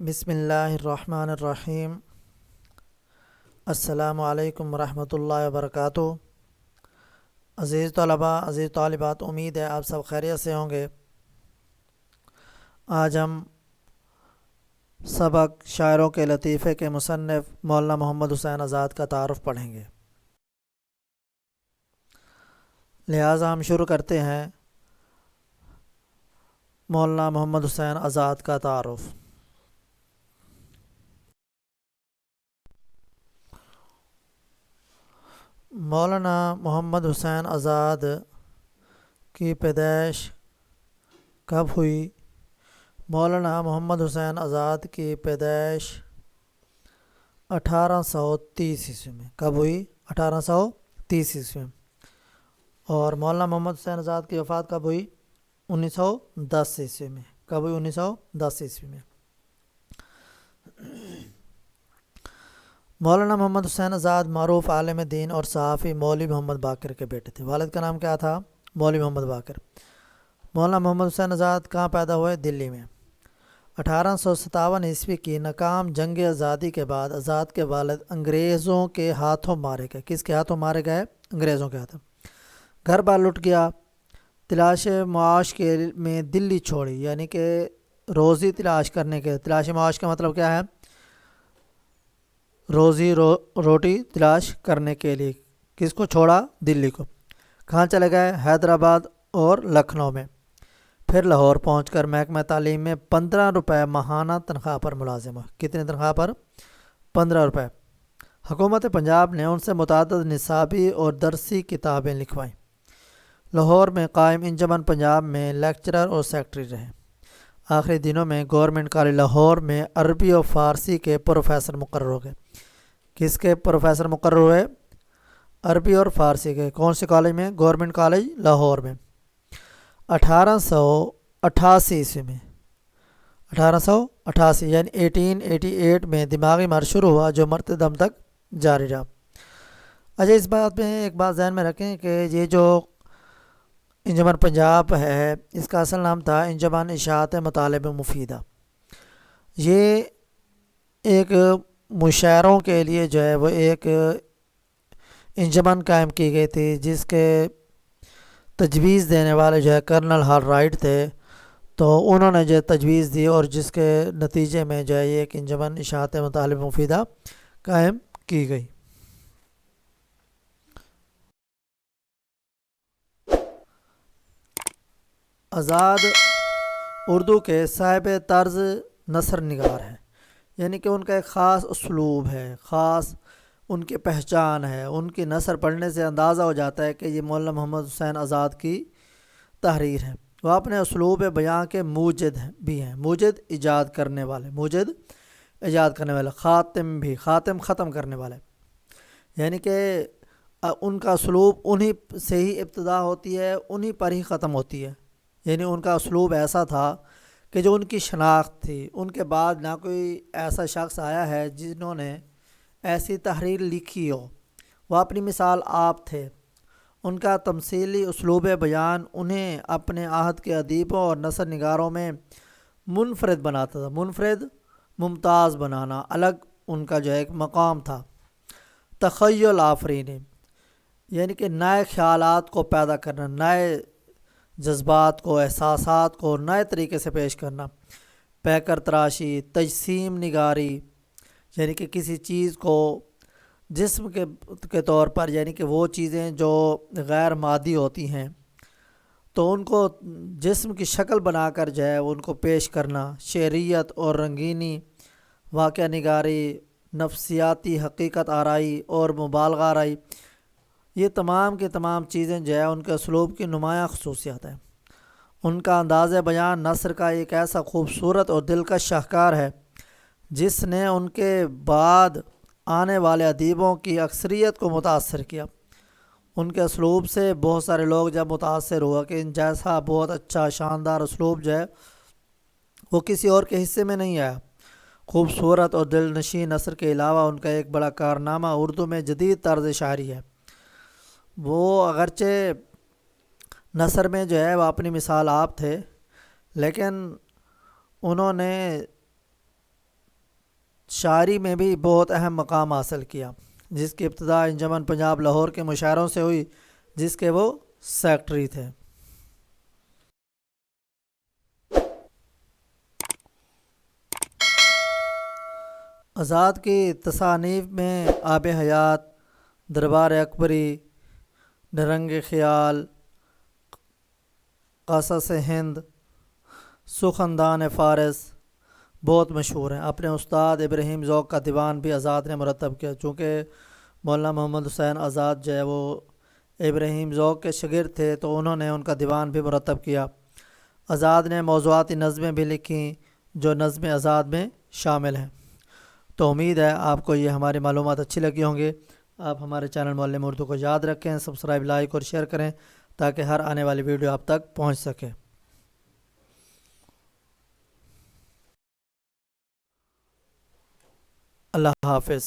بسم اللہ الرحمن الرحیم۔ السلام علیکم ورحمۃ اللہ وبرکاتہ۔ عزیز طلباء، عزیز طالبات، امید ہے آپ سب خیریت سے ہوں گے۔ آج ہم سبق شاعروں کے لطیفے کے مصنف مولانا محمد حسین آزاد کا تعارف پڑھیں گے، لہٰذا ہم شروع کرتے ہیں مولانا محمد حسین آزاد کا تعارف۔ مولانا محمد حسین آزاد کی پیدائش کب ہوئی؟ مولانا محمد حسین آزاد کی پیدائش 1830 عیسوی میں۔ کب ہوئی؟ 1830 عیسوی میں۔ اور مولانا محمد حسین آزاد کی وفات کب ہوئی؟ 1910 عیسوی میں۔ کب ہوئی؟ 1910 عیسوی میں۔ مولانا محمد حسین آزاد معروف عالم دین اور صحافی مولوی محمد باقر کے بیٹے تھے۔ والد کا نام کیا تھا؟ مولوی محمد باقر۔ مولانا محمد حسین آزاد کہاں پیدا ہوئے؟ دلی میں۔ 1857 عیسوی کی ناکام جنگ آزادی کے بعد آزاد کے والد انگریزوں کے ہاتھوں مارے گئے۔ کس کے ہاتھوں مارے گئے؟ انگریزوں کے ہاتھوں۔ گھر بار لٹ گیا۔ تلاش معاش کے میں دلی چھوڑی، یعنی کہ روزی تلاش کرنے کے، تلاش معاش کا مطلب کیا ہے؟ روزی روٹی تلاش کرنے کے لیے کس کو چھوڑا؟ دلی کو۔ کہاں چلے گئے؟ حیدرآباد اور لکھنؤ میں۔ پھر لاہور پہنچ کر محکمہ تعلیم میں 15 روپے ماہانہ تنخواہ پر ملازم ہوئے۔ کتنی تنخواہ پر؟ 15 روپے۔ حکومت پنجاب نے ان سے متعدد نصابی اور درسی کتابیں لکھوائیں۔ لاہور میں قائم انجمن پنجاب میں لیکچرر اور سیکرٹری رہے۔ آخری دنوں میں گورنمنٹ کالج لاہور میں عربی اور فارسی کے پروفیسر مقرر ہو گئے۔ کس کے پروفیسر مقرر ہوئے؟ عربی اور فارسی کے۔ کون سے کالج میں؟ گورنمنٹ کالج لاہور میں۔ 1888 عیسوی میں، 1888 یعنی 1888 میں دماغی مرض شروع ہوا جو مرتے دم تک جاری رہا۔ اچھا، اس بات میں ایک بات ذہن میں رکھیں کہ یہ جو انجمن پنجاب ہے، اس کا اصل نام تھا انجمن اشاعت مطالب مفیدہ۔ یہ ایک مشاعروں کے لیے جو ہے وہ ایک انجمن قائم کی گئی تھی، جس کے تجویز دینے والے جو ہے کرنل ہال رائٹ تھے۔ تو انہوں نے جو تجویز دی اور جس کے نتیجے میں جو ہے یہ ایک انجمن اشاعت مطالب مفیدہ قائم کی گئی۔ آزاد اردو کے صاحب طرز نثر نگار ہیں، یعنی کہ ان کا ایک خاص اسلوب ہے، خاص ان کی پہچان ہے۔ ان کی نثر پڑھنے سے اندازہ ہو جاتا ہے کہ یہ مولانا محمد حسین آزاد کی تحریر ہے۔ وہ اپنے اسلوب بیاں کے موجد بھی ہیں، موجد ایجاد کرنے والے، موجد ایجاد کرنے والے، خاتم بھی، خاتم ختم کرنے والے، یعنی کہ ان کا اسلوب انہی سے ہی ابتدا ہوتی ہے، انہی پر ہی ختم ہوتی ہے۔ یعنی ان کا اسلوب ایسا تھا کہ جو ان کی شناخت تھی، ان کے بعد نہ کوئی ایسا شخص آیا ہے جنہوں نے ایسی تحریر لکھی ہو۔ وہ اپنی مثال آپ تھے۔ ان کا تمثیلی اسلوب بیان انہیں اپنے عہد کے ادیبوں اور نثر نگاروں میں منفرد بناتا تھا۔ منفرد، ممتاز بنانا، الگ ان کا جو ہے ایک مقام تھا۔ تخیل آفرینی، یعنی کہ نئے خیالات کو پیدا کرنا، نئے جذبات کو، احساسات کو نئے طریقے سے پیش کرنا۔ پیکر تراشی، تجسیم نگاری، یعنی کہ کسی چیز کو جسم کے طور پر، یعنی کہ وہ چیزیں جو غیر مادی ہوتی ہیں تو ان کو جسم کی شکل بنا کر جو ہے ان کو پیش کرنا۔ شعریت اور رنگینی، واقعہ نگاری، نفسیاتی حقیقت آرائی اور مبالغہ آرائی، یہ تمام کے تمام چیزیں جو ہے ان کے اسلوب کی نمایاں خصوصیات ہیں۔ ان کا انداز بیان نثر کا ایک ایسا خوبصورت اور دلکش شاہکار ہے جس نے ان کے بعد آنے والے ادیبوں کی اکثریت کو متاثر کیا۔ ان کے اسلوب سے بہت سارے لوگ جب متاثر ہوا کہ ان جیسا بہت اچھا شاندار اسلوب جو ہے وہ کسی اور کے حصے میں نہیں آیا۔ خوبصورت اور دل نشین نثر کے علاوہ ان کا ایک بڑا کارنامہ اردو میں جدید طرز شاعری ہے۔ وہ اگرچہ نثر میں جو ہے وہ اپنی مثال آپ تھے، لیکن انہوں نے شاعری میں بھی بہت اہم مقام حاصل کیا، جس کی ابتدا انجمن پنجاب لاہور کے مشاعروں سے ہوئی، جس کے وہ سیکٹری تھے۔ آزاد کی تصانیف میں آب حیات، دربار اکبری، نرنگ خیال، قصص ہند، سخندان فارس بہت مشہور ہیں۔ اپنے استاد ابراہیم ذوق کا دیوان بھی آزاد نے مرتب کیا، چونکہ مولانا محمد حسین آزاد جو ہے وہ ابراہیم ذوق کے شاگرد تھے، تو انہوں نے ان کا دیوان بھی مرتب کیا۔ آزاد نے موضوعاتی نظمیں بھی لکھیں جو نظم آزاد میں شامل ہیں۔ تو امید ہے آپ کو یہ ہماری معلومات اچھی لگی ہوں گی۔ آپ ہمارے چینل معلم اردو کو یاد رکھیں، سبسکرائب، لائک اور شیئر کریں تاکہ ہر آنے والی ویڈیو آپ تک پہنچ سکے۔ اللہ حافظ۔